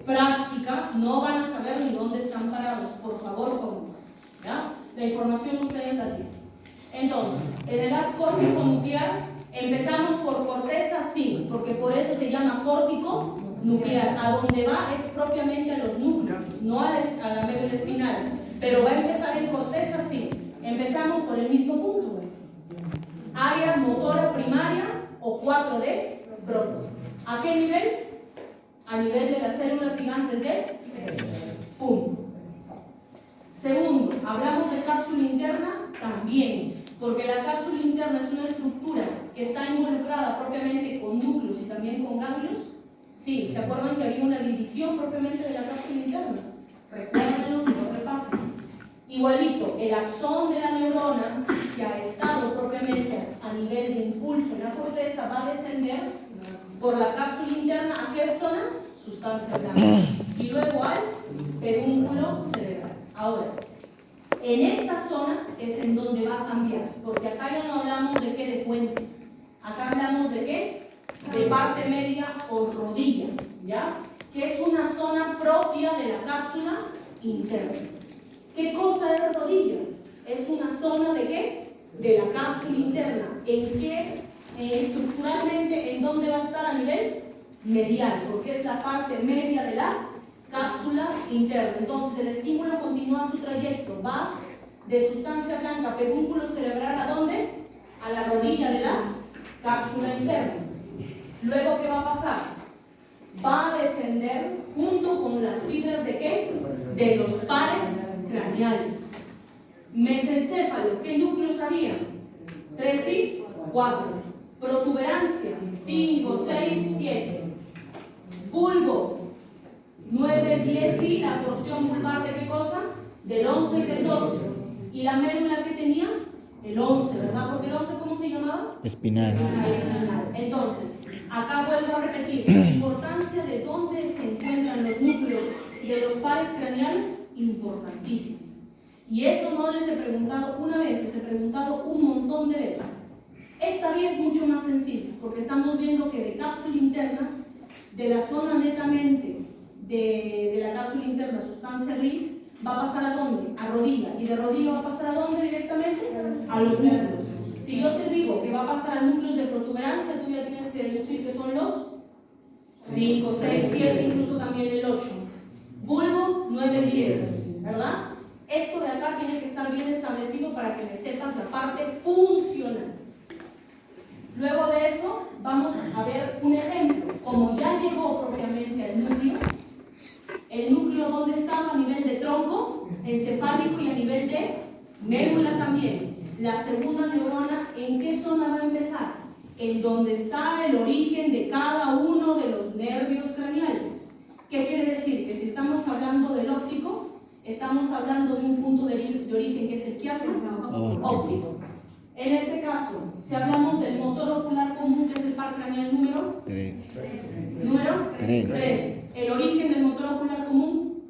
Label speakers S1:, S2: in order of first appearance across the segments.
S1: práctica no van a saber ni dónde están parados. Por favor, jóvenes. ¿Ya? La información ustedes la tienen. Entonces, en el haz córtico nuclear empezamos por corteza, sí, porque por eso se llama córtico nuclear. A donde va es propiamente a los núcleos, no a la médula espinal. Pero va a empezar en corteza, sí. Empezamos por el mismo punto, güey. Área motora primaria o 4D proto. ¿A qué nivel? A nivel de las células gigantes de pum. Segundo, hablamos de cápsula interna también, porque la cápsula interna es una estructura que está involucrada propiamente con núcleos y también con ganglios. Sí, ¿se acuerdan que había una división propiamente de la cápsula interna? Recuérdenlo si lo repasan. Igualito, el axón de la neurona, que ha estado propiamente a nivel de impulso en la corteza, va a descender por la cápsula interna. ¿A qué zona? Sustancia blanca. Y luego al pedúnculo cerebral. Ahora, en esta zona es en donde va a cambiar, porque acá ya no hablamos de qué, de puentes. Acá hablamos de qué, de parte media o rodilla, ¿ya? Que es una zona propia de la cápsula interna. ¿Qué cosa es rodilla? Es una zona de qué? De la cápsula interna. ¿En qué? Estructuralmente, ¿en dónde va a estar a nivel medial? Porque es la parte media de la cápsula interna. Entonces el estímulo continúa su trayecto, va de sustancia blanca, pedúnculo cerebral, ¿a dónde? A la rodilla de la cápsula interna. Luego, ¿qué va a pasar? Va a descender junto con las fibras de ¿qué? De los pares craneales. Mesencéfalo, ¿qué núcleos había? 3 y 4. Protuberancia, 5, 6, 7. Bulbo, 9, 10 y la porción vulvar de qué cosa? Del 11 y del 12. ¿Y la médula que tenía? El 11, ¿verdad? Porque el 11, ¿cómo se llamaba?
S2: Espinal.
S1: Espinal. Entonces, acá vuelvo a repetir, la importancia de dónde se encuentran los núcleos de los pares craneales, importantísimo. Y eso no les he preguntado una vez, les he preguntado un montón de veces. Esta vía es mucho más sencilla, porque estamos viendo que de cápsula interna, de la zona netamente de la cápsula interna, sustancia gris, va a pasar ¿a dónde? A rodilla. ¿Y de rodilla va a pasar a dónde directamente? A los núcleos. Si yo te digo que va a pasar a núcleos de protuberancia, tú ya tienes que deducir que son los 5, 6, 7, incluso también el 8. Bulbo, 9, 10, ¿verdad? Esto de acá tiene que estar bien establecido para que me sepas la parte funcional. Luego de eso, vamos a ver un ejemplo. Como ya llegó propiamente al núcleo, el núcleo ¿dónde estaba? A nivel de tronco encefálico y a nivel de médula también. La segunda neurona, ¿en qué zona va a empezar? En donde está el origen de cada uno de los nervios craneales. ¿Qué quiere decir? Que si estamos hablando del óptico, estamos hablando de un punto de origen que es el quiasma óptico. En este caso, si hablamos del motor ocular común, que es el par craneal número
S2: 3.
S1: Número
S2: 3.
S1: 3. El origen del motor ocular común.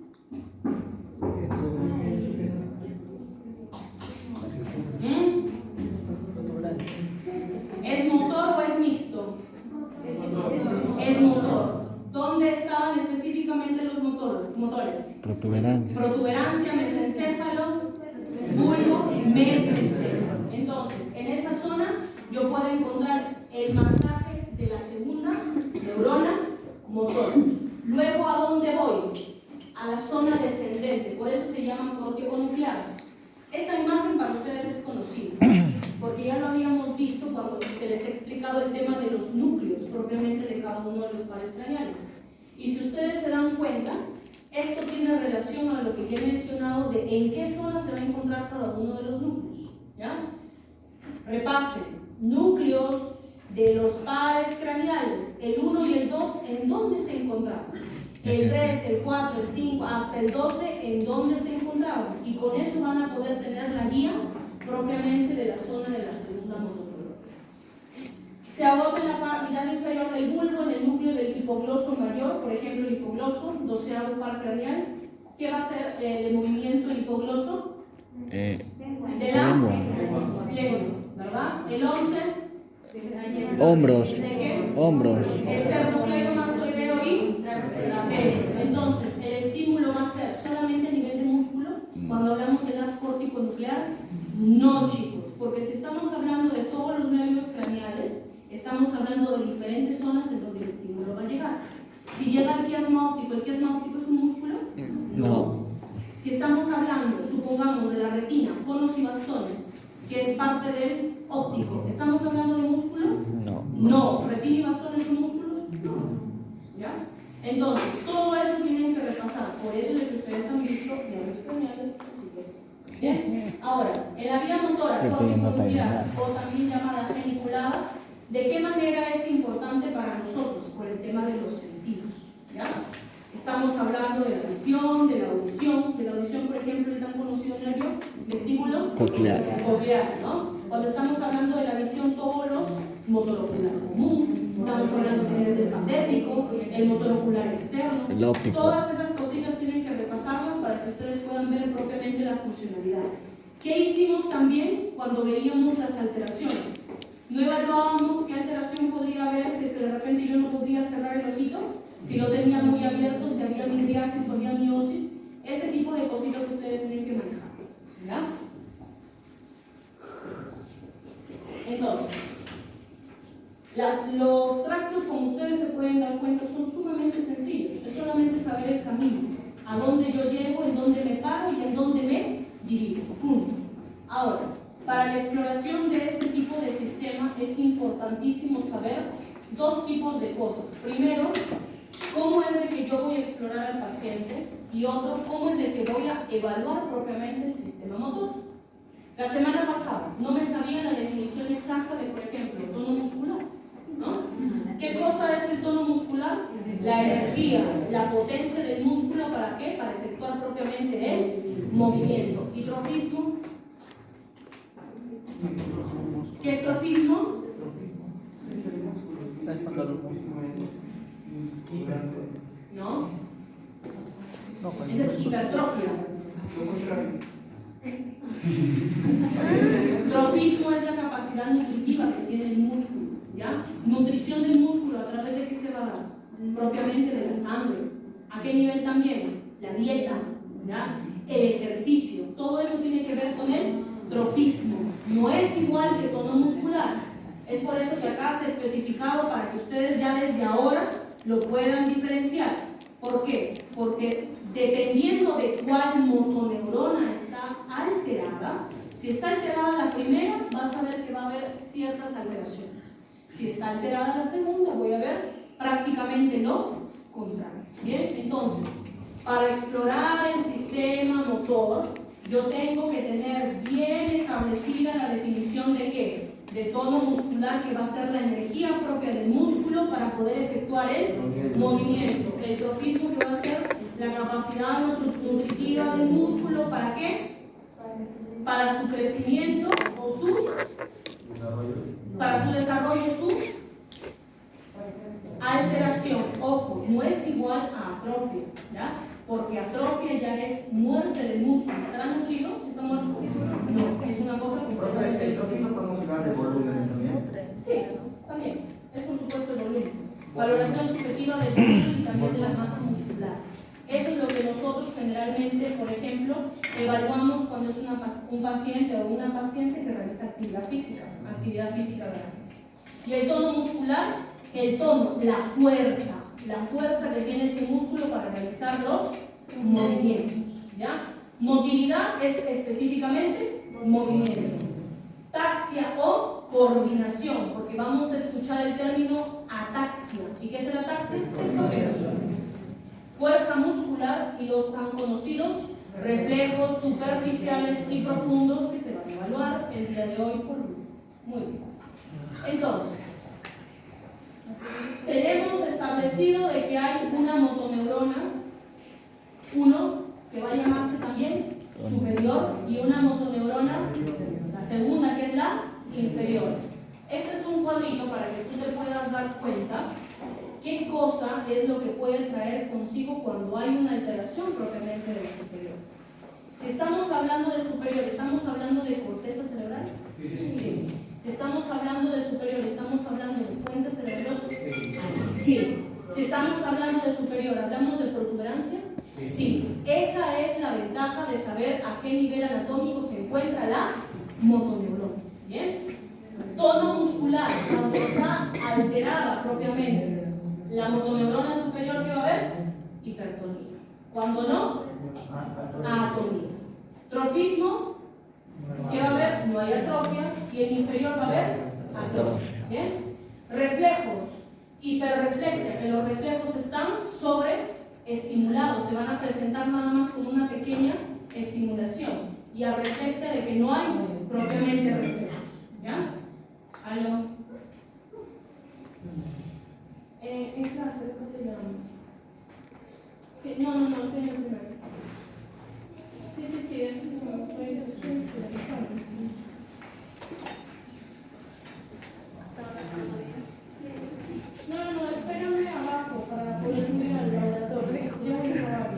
S1: ¿Es motor o es mixto? Es motor. ¿Dónde estaban específicamente los motores?
S2: Protuberancia.
S1: Protuberancia, mesencéfalo, bulbo, mesencéfalo. Entonces, en esa zona yo puedo encontrar el marcaje de la segunda neurona motor. Luego, ¿a dónde voy? A la zona descendente, por eso se llama córtico nuclear. Esta imagen para ustedes es conocida, porque ya lo habíamos visto cuando se les ha explicado el tema de los núcleos propiamente de cada uno de los pares craneales. Y si ustedes se dan cuenta, esto tiene relación a lo que ya he mencionado de en qué zona se va a encontrar cada uno de los núcleos. ¿Ya? Repasen, núcleos de los pares craneales, el 1 y el 2, ¿en dónde se encontraban? El 3, el 4, el 5, hasta el 12, ¿en dónde se encontraban? Y con eso van a poder tener la guía propiamente de la zona de la segunda motocolor. Se agota en la mitad inferior del bulbo, en el núcleo del hipogloso mayor, por ejemplo el hipogloso, 12º par craneal. ¿Qué va a ser el movimiento del hipogloso? De la lengua, ¿verdad? El 11.
S2: Hombros.
S1: ¿De qué?
S2: Hombros.
S1: Esternocleidomastoideo y trapecio. motonuclear? No, chicos, porque si estamos hablando de todos los nervios craneales, estamos hablando de diferentes zonas en donde el estímulo va a llegar. Si llega al quiasma óptico, ¿el quiasma óptico es un músculo? No. Si estamos hablando, supongamos, de la retina, conos y bastones, que es parte del óptico, ¿estamos hablando de músculo? No. ¿Retina y bastones son músculos? No. ¿Ya? Entonces, todo eso tienen que repasar. Por eso es que ustedes han visto nervios craneales, así que es. Bien. Ahora, en la vía motora córtico-nuclear, o también llamada geniculada, ¿de qué manera es importante para nosotros? Por el tema de los sentidos. ¿Ya? Estamos hablando de la visión, de la audición. De la audición, por ejemplo, el tan conocido nervio vestíbulo coclear, ¿no? Cuando estamos hablando de la visión, todos los motorocular común, estamos hablando del patético, el motorocular externo, el óptico. Todas esas cositas tienen que repasarlas para que ustedes puedan ver propiamente la funcionalidad. ¿Qué hicimos también cuando veíamos las alteraciones? No evaluábamos qué alteración podría haber si es que de repente yo no podía cerrar el ojito, si lo tenía muy abierto, si había midriasis o había miosis. Ese tipo de cositas ustedes tienen que manejar. ¿Ya? Entonces, los tractos, como ustedes se pueden dar cuenta, son sumamente sencillos. Es solamente saber el camino, a dónde yo llego, en dónde me paro y en dónde me dirijo. Punto. Ahora, para la exploración de este tipo de sistema es importantísimo saber dos tipos de cosas. Primero, cómo es de que yo voy a explorar al paciente, y otro, cómo es de que voy a evaluar propiamente el sistema motor. La semana pasada no me sabía la definición exacta de, por ejemplo, tono muscular, ¿no? ¿Qué cosa es el tono muscular? La energía, la potencia del músculo, ¿para qué? Para efectuar propiamente el movimiento. ¿Y trofismo? ¿Qué es trofismo? ¿No? Esa es hipertrofia. Trofismo es la capacidad nutritiva que tiene el músculo, ¿ya? Nutrición del músculo, ¿a través de qué se va a dar? Propiamente de la sangre. ¿A qué nivel también? La dieta, ¿ya? El ejercicio. Todo eso tiene que ver con el trofismo. No es igual que tono muscular. Es por eso que acá se ha especificado para que ustedes ya desde ahora lo puedan diferenciar. ¿Por qué? Porque dependiendo de cuál motoneurona está alterada, si está alterada la primera, vas a ver que va a haber ciertas alteraciones. Si está alterada la segunda, voy a ver prácticamente lo contrario. Bien, entonces, para explorar el sistema motor, yo tengo que tener bien establecida la definición de ¿qué? De tono muscular, que va a ser la energía propia del músculo para poder efectuar el movimiento. El trofismo, que va a ser la capacidad nutritiva del músculo, ¿para qué? Para su crecimiento o para su desarrollo, su alteración. Ojo, no es igual a atrofia, ¿ya? Porque atrofia ya es muerte del músculo. ¿Estará nutrido? ¿Está muerto? No, es una cosa completamente distinta.
S2: ¿Podemos hablar de volumen también?
S1: Sí, también. Es por supuesto el volumen. Valoración subjetiva del volumen y también de la masa muscular. Eso es lo que nosotros generalmente, por ejemplo, evaluamos cuando es un paciente o una paciente que realiza actividad física grande. Y el tono muscular, el tono, la fuerza que tiene ese músculo para realizar los movimientos, ¿ya? Motilidad es específicamente movimiento. Taxia o coordinación, porque vamos a escuchar el término ataxia. ¿Y qué es la ataxia? Es coordinación. Fuerza muscular y los tan conocidos reflejos superficiales y profundos que se van a evaluar el día de hoy por Bruno. Muy bien. Entonces, tenemos establecido de que hay una motoneurona, uno que va a llamarse también superior, y una motoneurona, la segunda, que es la inferior. Este es un cuadrito para que tú te puedas dar cuenta qué cosa es lo que puede traer consigo cuando hay una alteración propiamente del superior. Si estamos hablando de superior, ¿estamos hablando de corteza cerebral? Sí. Si estamos hablando de superior, ¿estamos hablando de puente cerebroso? Sí. Si estamos hablando de superior, ¿hablamos de protuberancia? Sí. Esa es la ventaja de saber a qué nivel anatómico se encuentra encuentra la motoneurona. ¿Bien? Tono muscular, cuando está alterada propiamente la motoneurona superior, ¿qué va a haber? Hipertonía. Cuando no, atonía. Trofismo, ¿qué va a haber? No hay atrofia. Y en inferior va a haber atrofia. ¿Bien? Reflejos, hiperreflexia, que los reflejos están sobreestimulados, se van a presentar nada más con una pequeña estimulación. Y arreflexia de que no hay propiamente reflejos. ¿Ya? ¿Aló? En clase, ¿de qué te llamo? Sí, no, estoy en el primero. Sí, estoy No, espérame abajo para poder subir al laboratorio. Yo voy a abajo.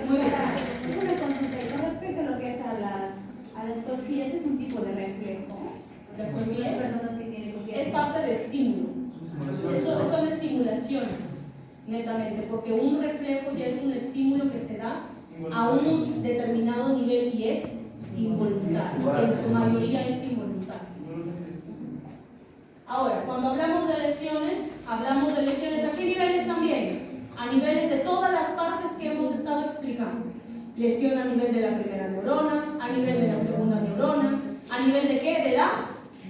S1: Muy bien.
S3: Una consulta con respecto a lo que es a las cosquillas, ¿es un tipo de reflejo?
S1: Las cosquillas
S3: personas que tienen cosquillas
S1: es parte de estímulo. Eso son estimulaciones, netamente, porque un reflejo ya es un estímulo que se da a un determinado nivel y es involuntario. En su mayoría es involuntario. Ahora, cuando hablamos de lesiones ¿a qué niveles también? A niveles de todas las partes que hemos estado explicando. Lesión a nivel de la primera neurona, a nivel de la segunda neurona, a nivel de ¿qué? De la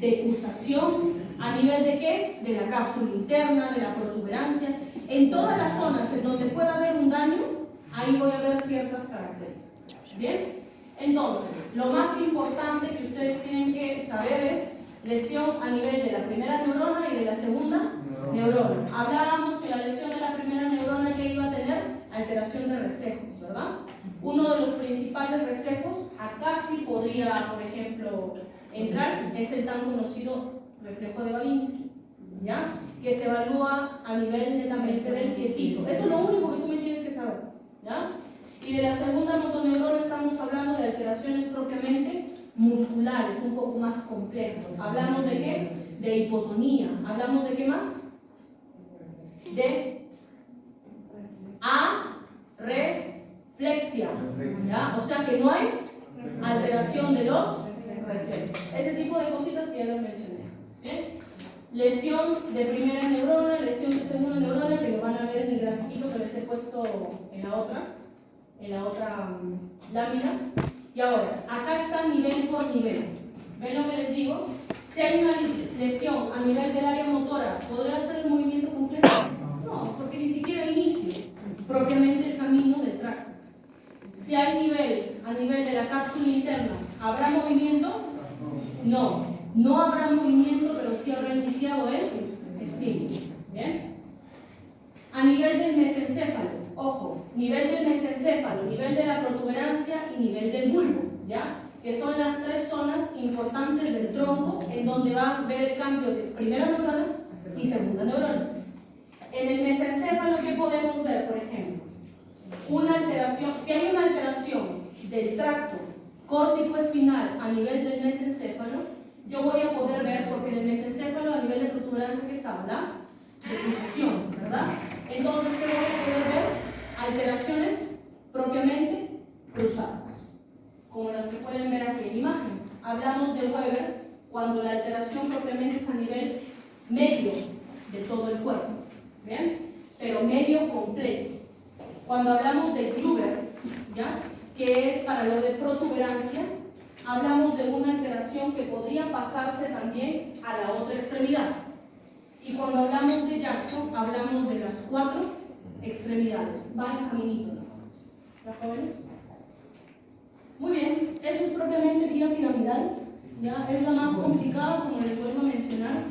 S1: decusación, a nivel de ¿qué? De la cápsula interna, de la protuberancia. En todas las zonas en donde pueda haber un daño, ahí voy a ver ciertas características. ¿Bien? Entonces, lo más importante que ustedes tienen que saber es lesión a nivel de la primera neurona y de la segunda neurona. Hablábamos que la lesión de la primera neurona que iba a tener alteración de reflejos, ¿verdad? Uno de los principales reflejos, acá sí podría, por ejemplo, entrar, es el tan conocido reflejo de Babinski, ¿ya? Que se evalúa a nivel netamente del piecito. Eso es lo único que tú me tienes que saber, ¿ya? Y de la segunda motoneurona estamos hablando de alteraciones propiamente musculares, un poco más complejas. ¿Hablamos de qué? De hipotonía. ¿Hablamos de qué más? De areflexia, ¿ya? O sea que no hay alteración de los reflejos. Ese tipo de cositas que ya les mencioné, ¿sí? Lesión de primera neurona, lesión de segunda neurona, que lo van a ver en el grafiquito que les he puesto en la otra lámina. Y ahora, acá está nivel por nivel. ¿Ven lo que les digo? Si hay una lesión a nivel del área motora, ¿podrá hacer el movimiento completo? No, porque ni siquiera inicia propiamente el camino del tracto. Si hay nivel a nivel de la cápsula interna, ¿habrá movimiento? No habrá movimiento, pero sí habrá iniciado el estímulo. ¿Bien? A nivel del mesencéfalo, ojo, nivel del mesencéfalo, nivel de la protuberancia y nivel del bulbo, ¿ya? Que son las tres zonas importantes del tronco en donde va a ver el cambio de primera neurona y segunda neurona. En el mesencéfalo, ¿qué podemos ver, por ejemplo? Una alteración, si hay una alteración del tracto córtico-espinal a nivel del mesencéfalo, yo voy a poder ver, porque en el mesencéfalo a nivel de protuberancia que estaba la decusación, ¿verdad? Entonces, ¿qué voy a poder ver? Alteraciones propiamente cruzadas, como las que pueden ver aquí en la imagen. Hablamos de Weber cuando la alteración propiamente es a nivel medio de todo el cuerpo, ¿bien? Pero medio completo. Cuando hablamos de Kluber, ¿ya? Que es para lo de protuberancia, hablamos de una alteración que podría pasarse también a la otra extremidad. Y cuando hablamos de Jackson, hablamos de las 4 extremidades. Va en caminito, ¿no? ¿Ya, jóvenes? Muy bien, eso es propiamente vía piramidal, ¿ya? Es la más complicada, como les vuelvo a mencionar.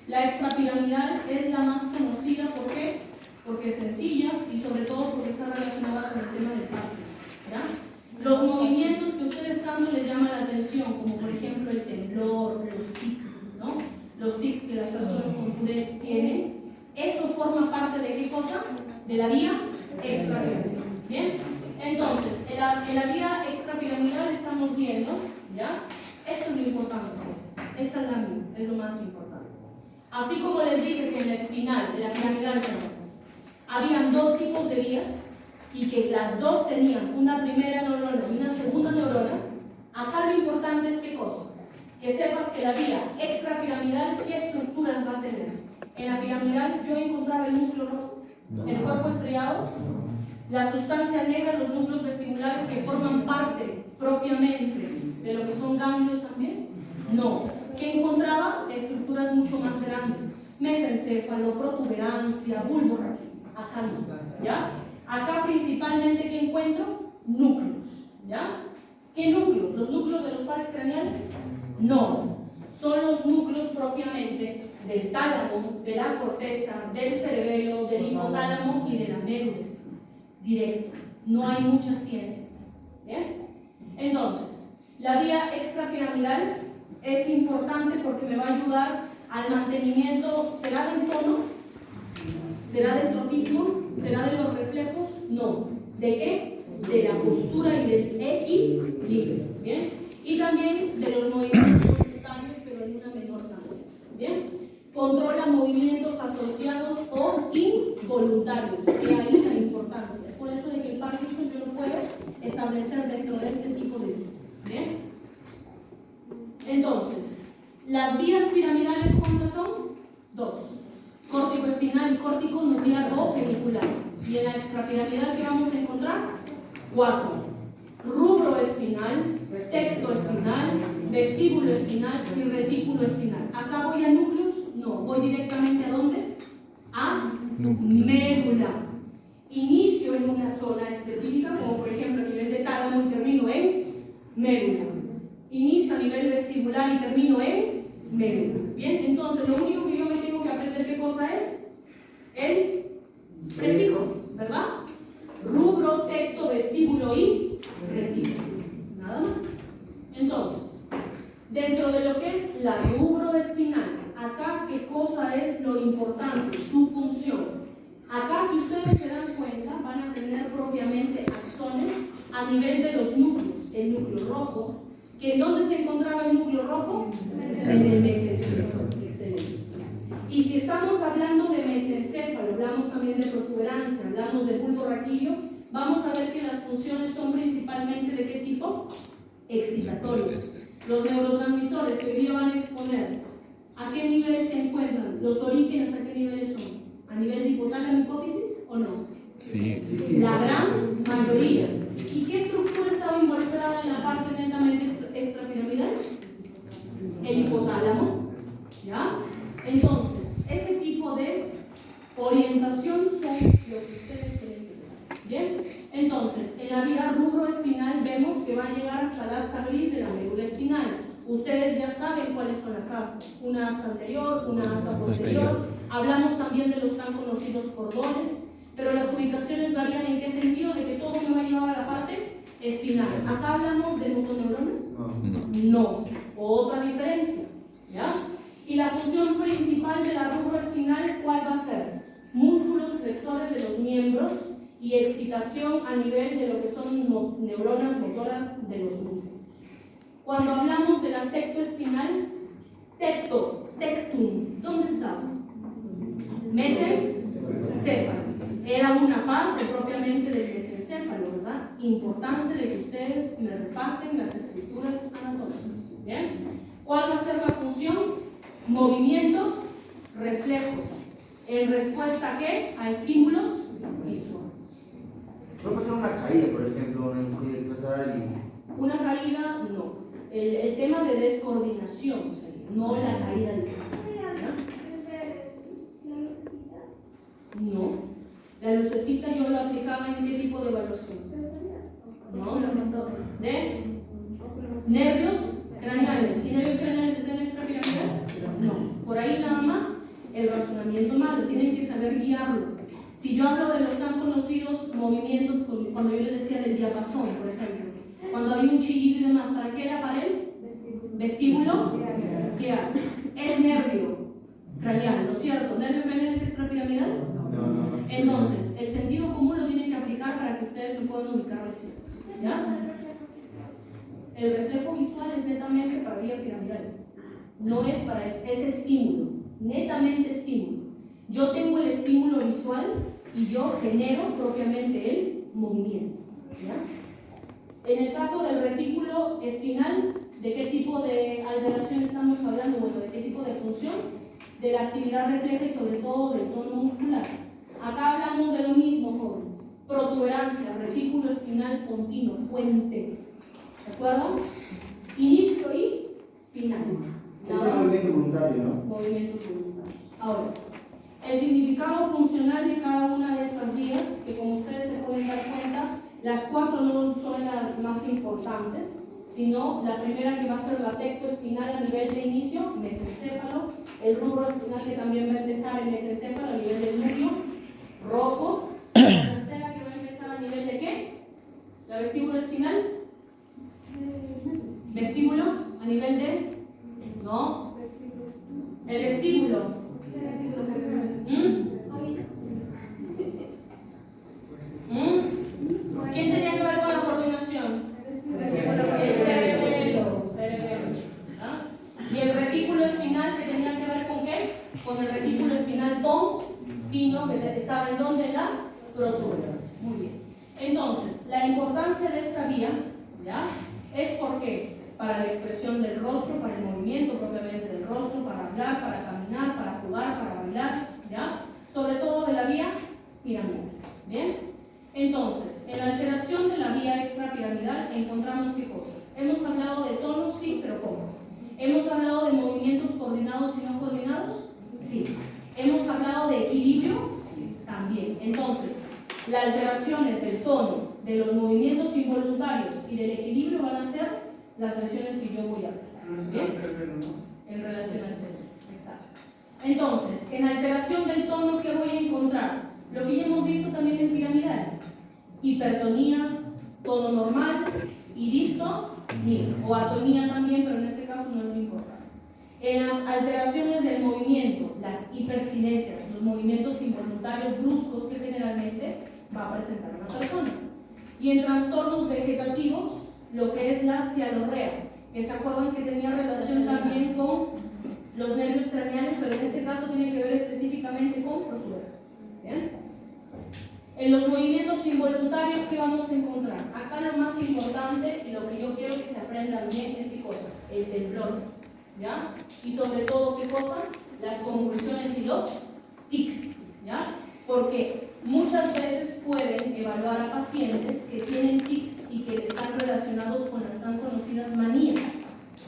S1: La extrapiramidal es la más conocida, ¿por qué? Porque es sencilla y sobre todo porque está relacionada con el tema del parto, ¿ya? Los movimientos que ustedes tanto les llaman la atención, como por ejemplo el temblor, los tics, ¿no? Los tics que las personas con Tourette tienen, eso forma parte de ¿qué cosa? De la vía extrapiramidal. ¿Bien? Entonces, en la vía extrapiramidal estamos viendo, ¿ya? Esto es lo importante. Esta lámina es lo más importante. Así como les dije que en la espinal, de la piramidal, habían 2 tipos de vías, y que las dos tenían una primera neurona y una segunda neurona, acá lo importante es ¿qué cosa? Que sepas que la vía extrapiramidal, ¿qué estructuras va a tener? En la piramidal yo encontraba el núcleo rojo, el cuerpo estriado, la sustancia negra, los núcleos vestibulares que forman parte propiamente de lo que son ganglios también. No. ¿Qué encontraba? Estructuras mucho más grandes. Mesencéfalo, protuberancia, bulbo raquídeo. Acá no. ¿Ya? Acá principalmente ¿qué encuentro? Núcleos. ¿Ya? ¿Qué núcleos? ¿Los núcleos de los pares craneales? No. Son los núcleos propiamente del tálamo, de la corteza, del cerebelo, del hipotálamo y de la médula espinal. Directo. No hay mucha ciencia. ¿Bien? Entonces, la vía extrapiramidal es importante porque me va a ayudar al mantenimiento. ¿Será del tono? ¿Será del trofismo? ¿Será de los reflejos? No. ¿De qué? De la postura y del equilibrio. ¿Bien? Y también de los movimientos voluntarios, pero en una menor cantidad. ¿Bien? Controla movimientos asociados o involuntarios. Y ahí la importancia. Es por eso de que el Parkinson yo lo puedo establecer dentro de este tipo de vía. ¿Bien? Entonces, las vías piramidales, ¿cuántas son? Dos. Córtico espinal y córtico nuclear o penicular. Y en la extrapiramidal, ¿qué vamos a encontrar? 4. Rubro espinal, tecto espinal, vestíbulo espinal y retículo espinal. ¿Acá voy a núcleos? No, voy directamente ¿a dónde? A médula. Inicio en una zona específica, como por ejemplo a nivel de tálamo y termino en médula. Inicio a nivel vestibular y termino en médula. Bien, entonces lo único que yo me tengo que aprender, ¿qué cosa es? El prefijo, ¿verdad? Rubro, tecto, vestíbulo y retículo. Nada más. Entonces, dentro de lo que es la rubro espinal, acá ¿qué cosa es lo importante? Su función. Acá, si ustedes se dan cuenta, van a tener propiamente axones a nivel de los núcleos. El núcleo rojo, que ¿en dónde se encontraba el núcleo rojo? En el mesencéfalo. Excelente. Y si estamos hablando de mesencéfalo, hablamos también de protuberancia, hablamos de bulbo raquídeo, vamos a ver que las funciones son principalmente ¿de qué tipo? Excitatorios. Los neurotransmisores que hoy día van a exponer, ¿a qué nivel se encuentran? ¿Los orígenes a qué niveles son? ¿A nivel de hipotálamo hipófisis o no?
S4: Sí.
S1: La gran mayoría. ¿Y qué estructura estaba involucrada en la parte netamente extrapiramidal? El hipotálamo. ¿Ya? Entonces, ese tipo de orientación son lo que ustedes tienen que ver. ¿Bien? Entonces, en la vía rubro espinal vemos que va a llegar hasta la asta gris de la médula espinal. Ustedes ya saben cuáles son las astas. Una asta anterior, una asta posterior. Hablamos también de los tan conocidos cordones. Pero las ubicaciones varían en qué sentido, de que todo me va a llevar a la parte espinal. ¿Acá hablamos de motoneuronas? No. Otra diferencia. ¿Ya? Y la función principal de la rubro espinal, ¿cuál va a ser? Músculos flexores de los miembros y excitación a nivel de lo que son neuronas motoras de los músculos. Cuando hablamos de la tectoespinal, tectum, ¿dónde estaba? Mesencéfalo. Era una parte propiamente del mesencéfalo, ¿verdad? Importancia de que ustedes me repasen las estructuras anatómicas. ¿Bien? ¿Cuál va a ser la función? Movimientos, reflejos. ¿En respuesta a qué? A estímulos visuales.
S2: ¿Puede pasar una caída, por ejemplo,
S1: Una caída, no. El tema de descoordinación sería, no la caída del no. La lucecita yo la aplicaba en qué tipo de evaluación. No, de nervios craneales. ¿Y nervios craneales están en extrapiramidal? No. Por ahí nada más el razonamiento malo. Tienen que saber guiarlo. Si yo hablo de los tan conocidos movimientos, cuando yo les decía del diapasón, por ejemplo, cuando había un chillido y demás, ¿para qué era para él? Vestíbulo nuclear. Es nervio craneal, ¿no es cierto? ¿Nervio craneal es extrapiramidal? Entonces, el sentido común lo tienen que aplicar para que ustedes me puedan ubicar los ciertos. ¿Ya? El reflejo visual es netamente para vía piramidal. No es para eso, es estímulo, netamente estímulo. Yo tengo el estímulo visual y yo genero propiamente el movimiento. ¿Ya? En el caso del retículo espinal, ¿de qué tipo de alteración estamos hablando? Bueno, ¿de qué tipo de función? De la actividad refleja y sobre todo del tono muscular. Acá hablamos de lo mismo, jóvenes. Protuberancia, retículo espinal continuo, puente. ¿De acuerdo? Inicio y final.
S2: Es un movimiento voluntario, ¿no?
S1: Movimientos voluntarios. Ahora, el significado funcional de cada una de estas vías, que como ustedes se pueden dar cuenta, las 4 no son las más importantes, sino la primera que va a ser la tectoespinal a nivel de inicio, mesencéfalo, el rubro espinal que también va a empezar en mesencéfalo a nivel del núcleo, rojo, la tercera que va a empezar a nivel de ¿qué? La vestíbulo espinal, vestíbulo a nivel de, no, el vestíbulo. ¿Quién tenía que ver con la coordinación? El cerebelo. ¿Ah? ¿Y el retículo espinal que tenía que ver con qué? Con el retículo espinal pino que estaba en donde la protuberancia. Muy bien. Entonces, la importancia de esta vía, ¿ya? Es porque para la expresión del rostro, para el movimiento propiamente del rostro, para hablar, para caminar, para jugar, para bailar, ¿ya? Sobre todo de la vía piramidal. ¿Bien? Entonces, en la alteración de la vía extrapiramidal encontramos qué cosas. Hemos hablado de tono, sí, pero ¿cómo? Hemos hablado de movimientos coordinados y no coordinados, sí. Hemos hablado de equilibrio, también. Entonces, las alteraciones del tono, de los movimientos involuntarios y del equilibrio van a ser las versiones que yo voy a hablar. ¿Bien? En relación al cerebro, exacto. Entonces, en alteración del tono, ¿qué voy a encontrar? Lo que ya hemos visto también en piramidal: hipertonía, tono normal y distonía, o atonía también, pero en este caso no es lo importante. En las alteraciones del movimiento, las hipercinesias, los movimientos involuntarios bruscos que generalmente va a presentar una persona. Y en trastornos vegetativos, lo que es la cialorrea, que se acuerdan que tenía relación también con los nervios craneales, pero en este caso tiene que ver específicamente con protuberancias. ¿Bien? En los movimientos involuntarios, ¿qué vamos a encontrar? Acá lo más importante y lo que yo quiero que se aprenda bien es ¿qué cosa? El temblor, ¿ya? Y sobre todo, ¿qué cosa? Las convulsiones y los tics, ¿ya? Porque muchas veces pueden evaluar a pacientes que tienen tics y que están relacionados con las tan conocidas manías,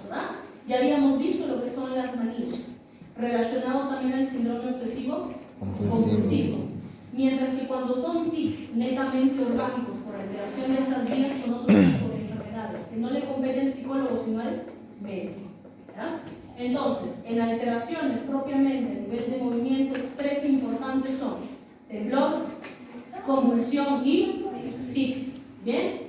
S1: ¿verdad? Ya habíamos visto lo que son las manías, relacionado también al síndrome obsesivo compulsivo. Mientras que cuando son tics netamente orgánicos por alteración de estas vías son otro tipo de enfermedades que no le compete al psicólogo sino al médico. ¿Ya? Entonces, en alteraciones propiamente a nivel de movimiento, 3 importantes son temblor, convulsión y tics. ¿Bien?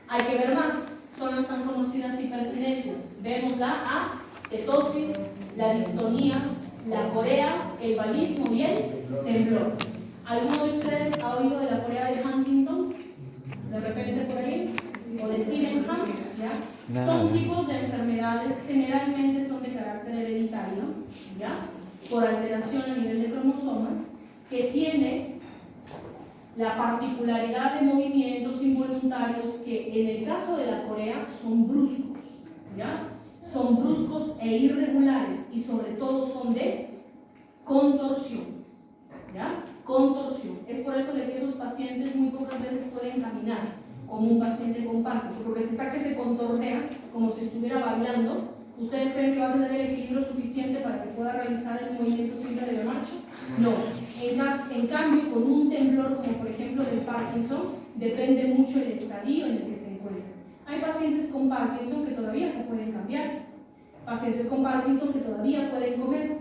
S1: Hay que ver más. Son las tan conocidas hipercinesias. Vemos la atetosis, la distonía, la corea, el balismo y el temblor. ¿Alguno de ustedes ha oído de la corea de Huntington? ¿De repente por ahí? ¿O de Sydenham? ¿Ya? Son tipos de enfermedades, generalmente son de carácter hereditario, ¿ya? Por alteración a nivel de cromosomas, que tiene la particularidad de movimientos involuntarios que en el caso de la corea son bruscos, ¿ya? Son bruscos e irregulares y sobre todo son de contorsión, ¿ya? Contorsión. Es por eso de que esos pacientes muy pocas veces pueden caminar como un paciente con Parkinson, porque si está que se contornea como si estuviera bailando. ¿Ustedes creen que va a tener el equilibrio suficiente para que pueda realizar el movimiento siempre de la marcha? No. En cambio, con un temblor como por ejemplo del Parkinson, depende mucho el estadio en el que se encuentra. Hay pacientes con Parkinson que todavía se pueden cambiar, pacientes con Parkinson que todavía pueden comer,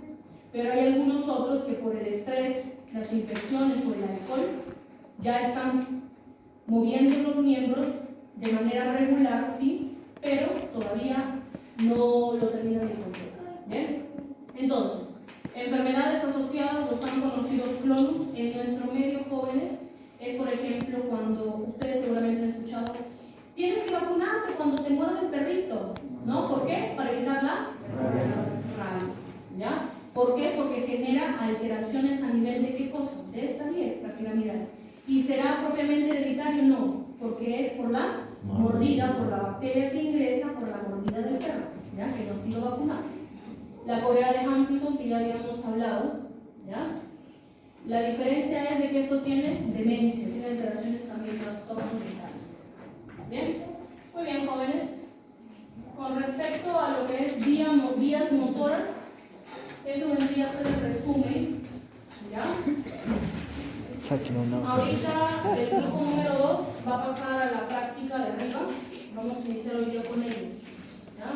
S1: pero hay algunos otros que por el estrés, las infecciones o el alcohol ya están moviendo los miembros de manera regular, sí, pero todavía no lo terminan de controlar. ¿Bien? Entonces, enfermedades asociadas, los tan conocidos clonus, en nuestro medio jóvenes, es por ejemplo cuando ustedes seguramente han escuchado, tienes que vacunarte cuando te muerde el perrito, ¿no? ¿Por qué? Para evitar la rabia, ¿ya? ¿Por qué? Porque genera alteraciones a nivel de qué cosa, de esta vía extrapiramidal. ¿Y será propiamente hereditario? No, porque es por la mordida, por la bacteria que ingresa por la mordida del perro, ¿ya? Que no ha sido vacunado. La corea de Huntington, que ya habíamos hablado, ¿ya? La diferencia es de que esto tiene demencia, tiene alteraciones también, trastornos mentales. ¿Bien? Muy bien, jóvenes. Con respecto a lo que es vías motoras, eso vendría a ser el resumen, ¿ya? Ahorita el grupo número 2 va a pasar a la práctica de arriba. Vamos a iniciar hoy día con ellos, ¿ya?